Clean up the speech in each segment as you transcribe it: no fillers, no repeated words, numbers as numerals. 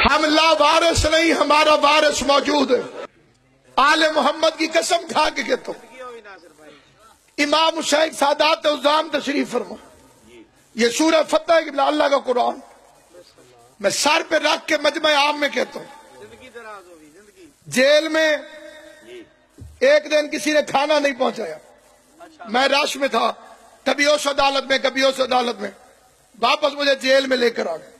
ہم لا وارث نہیں، ہمارا وارث موجود ہے۔ آل محمد کی قسم کھا کے کہتا ہوں، امام شیخ سادات عظام تشریف فرما، یہ سورہ فتح ہے اللہ کا قرآن، میں سر پہ رکھ کے مجمع عام میں کہتا ہوں۔ جیل میں ایک دن کسی نے کھانا نہیں پہنچایا، میں رش میں تھا، کبھی اس عدالت میں کبھی اس عدالت میں، واپس مجھے جیل میں لے کر آ گئے۔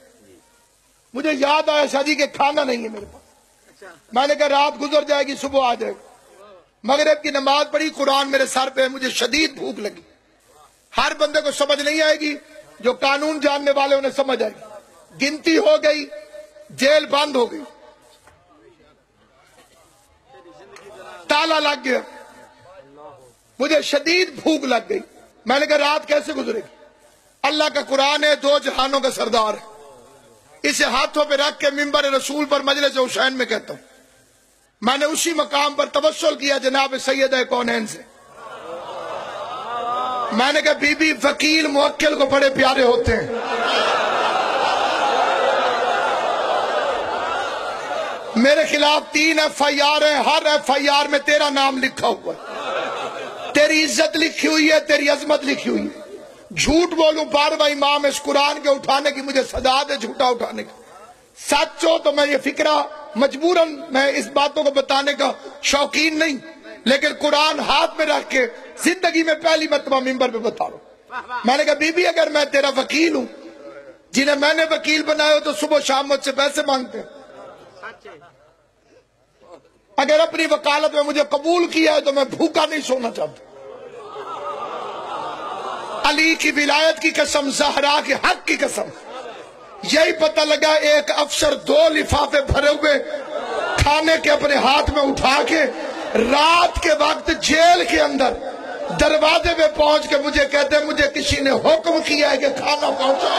مجھے یاد آیا شادی کے کھانا نہیں ہے میرے پاس، میں نے کہا رات گزر جائے گی صبح آ جائے گا۔ مغرب کی نماز پڑھی، قرآن میرے سر پہ، مجھے شدید بھوک لگی۔ ہر بندے کو سمجھ نہیں آئے گی، جو قانون جاننے والے انہیں سمجھ آئے گی۔ گنتی ہو گئی، جیل بند ہو گئی، تالا لگ گیا، مجھے شدید بھوک لگ گئی۔ میں نے کہا رات کیسے گزرے گی؟ اللہ کا قرآن ہے، دو جہانوں کا سردار ہے، اسے ہاتھوں پہ رکھ کے منبر رسول پر مجلس حسین میں کہتا ہوں، میں نے اسی مقام پر توسل کیا جناب سیدہ کونین سے۔ میں نے کہا بی بی وکیل موکل کو بڑے پیارے ہوتے ہیں، میرے خلاف 3 FIR ہیں، ہر FIR میں تیرا نام لکھا ہوا ہے، تیری عزت لکھی ہوئی ہے، تیری عظمت لکھی ہوئی ہے۔ جھوٹ بولوں 12واں امام اس قرآن کے اٹھانے کی مجھے سزا دے، جھوٹا اٹھانے کی۔ سچ ہو تو میں یہ فکرہ مجبوراً میں اس باتوں کو بتانے کا شوقین نہیں، لیکن قرآن ہاتھ میں رکھ کے زندگی میں پہلی مرتبہ منبر پہ بتا رہا ہوں۔ میں نے کہا بی بی اگر میں تیرا وکیل ہوں، جنہیں میں نے وکیل بنایا ہو تو صبح شام مجھ سے پیسے مانگتے ہیں، اگر اپنی وکالت میں مجھے قبول کیا ہے تو میں بھوکا نہیں سونا چاہتا۔ علی کی ولایت کی قسم، زہرا کے حق کی قسم، یہی پتہ لگا ایک افسر 2 لفافے بھرے ہوئے کھانے کے اپنے ہاتھ میں اٹھا کے رات کے وقت جیل کے اندر دروازے پہ پہنچ کے مجھے کہتے ہیں مجھے کسی نے حکم کیا ہے کہ کھانا پہنچاؤ۔